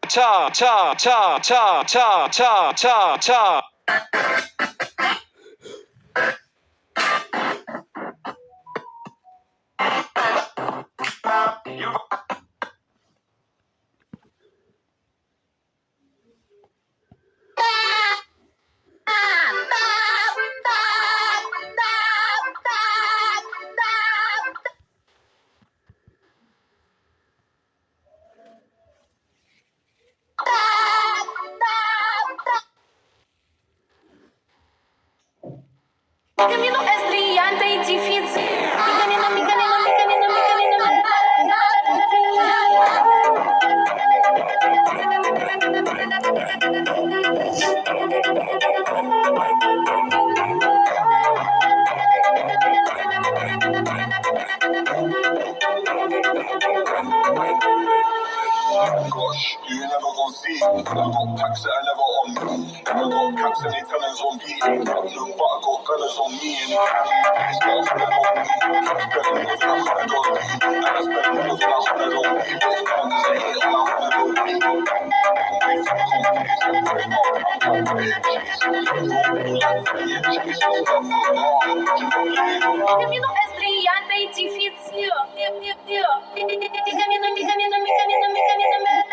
cha cha cha cha cha cha cha cha. Mi camino es brillante y difícil. Mi camino, mi camino, mi camino, mi camino. Gosh, you never gon' see. I got packs that are never on me. I got caps and they tell us on beat. Ain't got no, but I got gunners on me. And it can't be faced, got hundred on me. I spend millions on a hundred on me. And I spend millions on a hundred on me. But it's down to say it on a hundred on me. Way too confused, I'm very not I'm very chase. I'm very like very chase. I'm stuff for all. Mi camino es brillante y difícil. Mi camino, mi camino, mi camino, mi camino.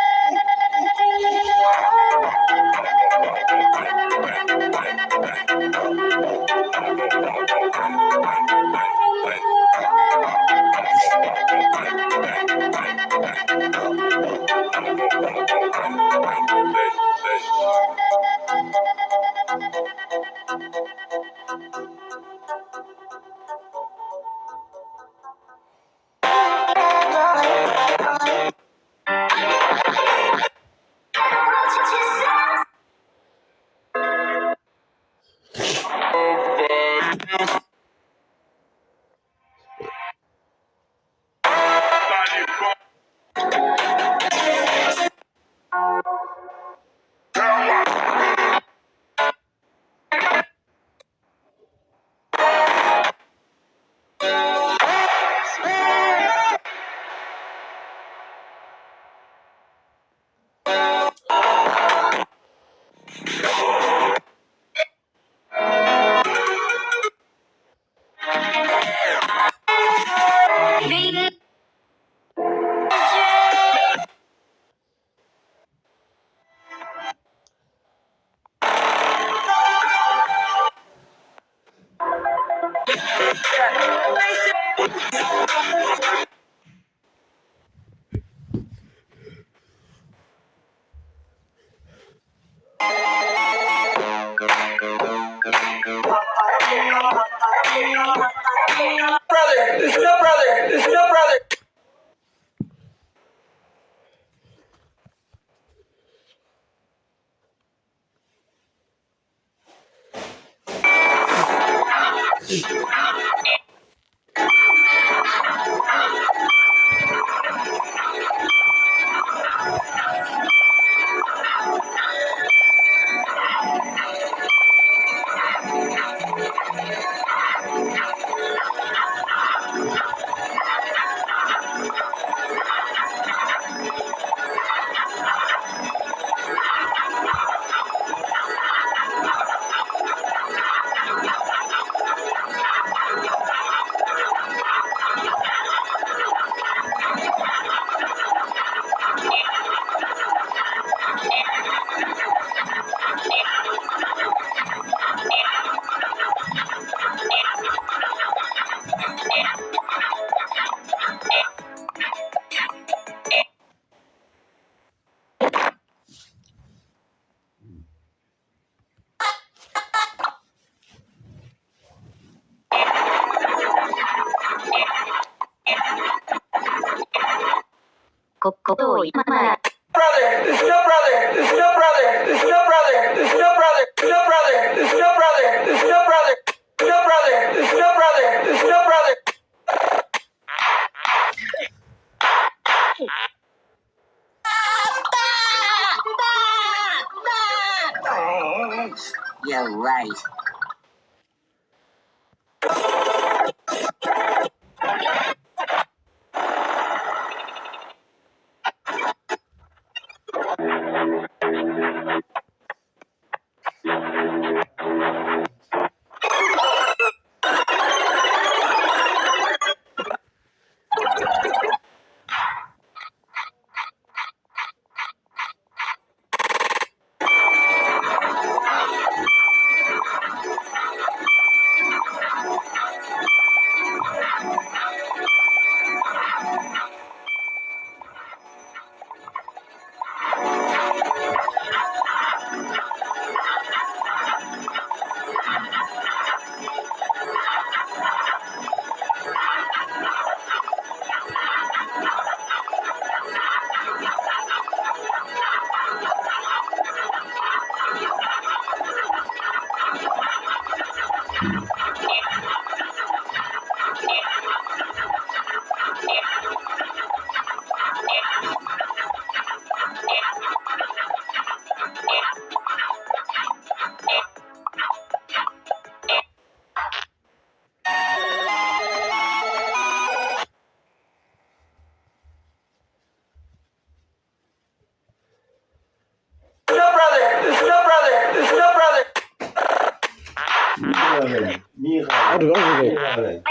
ことを言わない。 brother, it's your brother, it's your brother, it's your brother, it's your brother, it's your brother, it's your brother, it's your brother, it's your brother, it's your brother, it's your brother. You're right. Aduh,